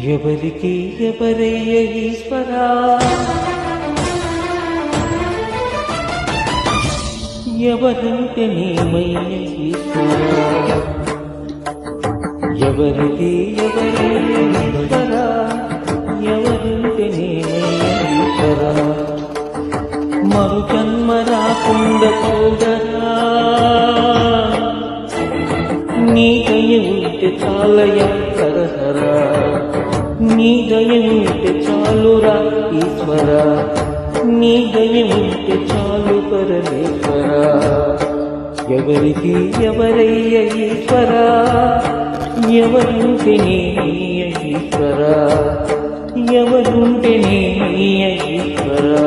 ఎవరికి ఎవరయ్య ఈశ్వరా, ఎవరంటే నేమయ్య ఈశ్వరా, ఎవరికి ఎవరయ్య ఈశ్వరా, ఎవరంటే నేమయ్య ఈశ్వరా, మరు జన్మ రాకుండా చూడరా, నీ దయ ఉంటే చాలయ్య హరహరా, నీ దయ ఉంటే చాలురా ఈశ్వరా, నీ దయ ఉంటే చాలు పరమేశ్వరా, ఎవరికి ఎవరయ్య ఈశ్వరా, ఎవరుంటే నీయ ఈశ్వరా, ఎవరుంటే నీయ ఈశ్వరా.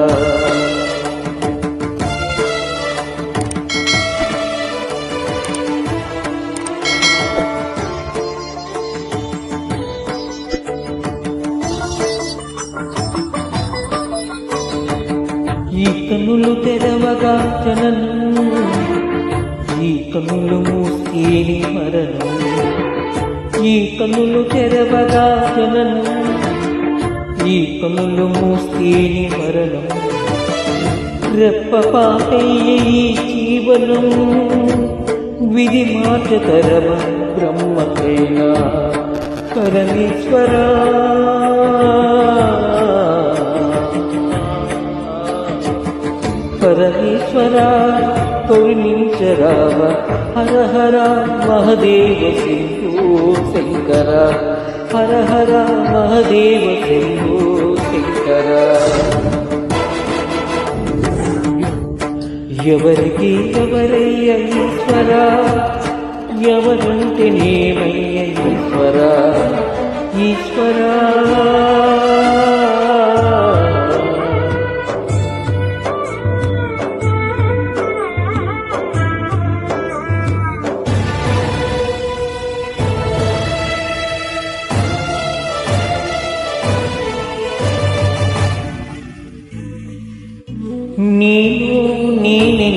ఈ కన్నులు తెరవగా జననం, ఈ కన్నులు మూస్తేని మరణం, ఈ కన్నులు తెరవగా జననం, ఈ కన్నులు మూస్తేని మరణం, రెప్పపాటయ్యే ఈ జీవనం, విధి మాట తరమ బ్రహ్మకైనా పరమేశ్వరా, పరమేశ్వరా కరుణించరావ, హర హర మహదేవ శంభో శంకర, హర హర మహదేవ శంభో శంకర. ఎవరికి ఎవరయ్య ఈశ్వరా, ఎవరంటే నేమయ్య ఈశ్వరా, ఈశ్వరా. నీలో నేనే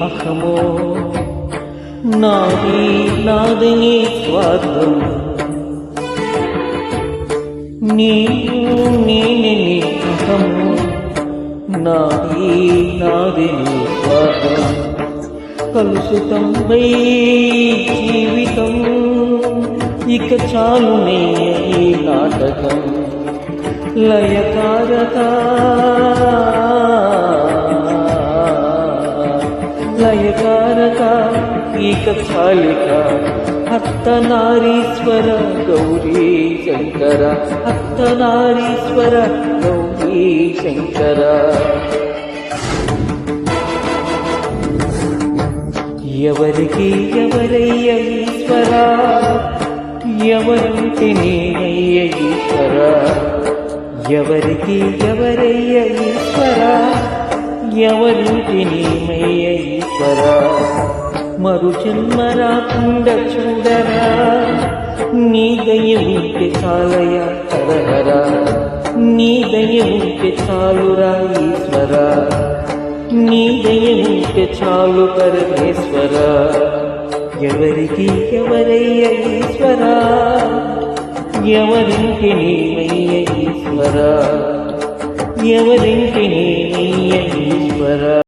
అహమో, నాది నాదని స్వార్థం, నీలో నేనే అహమో, నాది నాదని స్వార్థం, కలుషితం వై జీవితం, ఇక చాలునే ఈ నాటకం, లయకారక లయకారక ఈక చాలిక, అర్ధనారీశ్వర గౌరీ శంకర, అర్ధనారీశ్వర గౌరీ శంకర. ఎవరికి ఎవరయ్య ఈశ్వరా, ఎవరంటే నేనయ్య ఈశ్వరా, ఎవరికి ఎవరయ్య ఈశ్వరా, ఎవరింటి నీమయ్య ఈశ్వరా, మరు జన్మ రాకుండా చూడరా, నీ దయ ఉంటే చాలయ హరహర, నీ దయ ఉంటే చాలురా ఈశ్వరా, నీ దయ ఉంటే చాలు పరమేశ్వరా, ఎవరికి ఎవరయ్య ఈశ్వరా, ఎవరింటి నీమయ్య ఈశ్వరా, ఎవరింటి నీమయ్య ఈశ్వరా.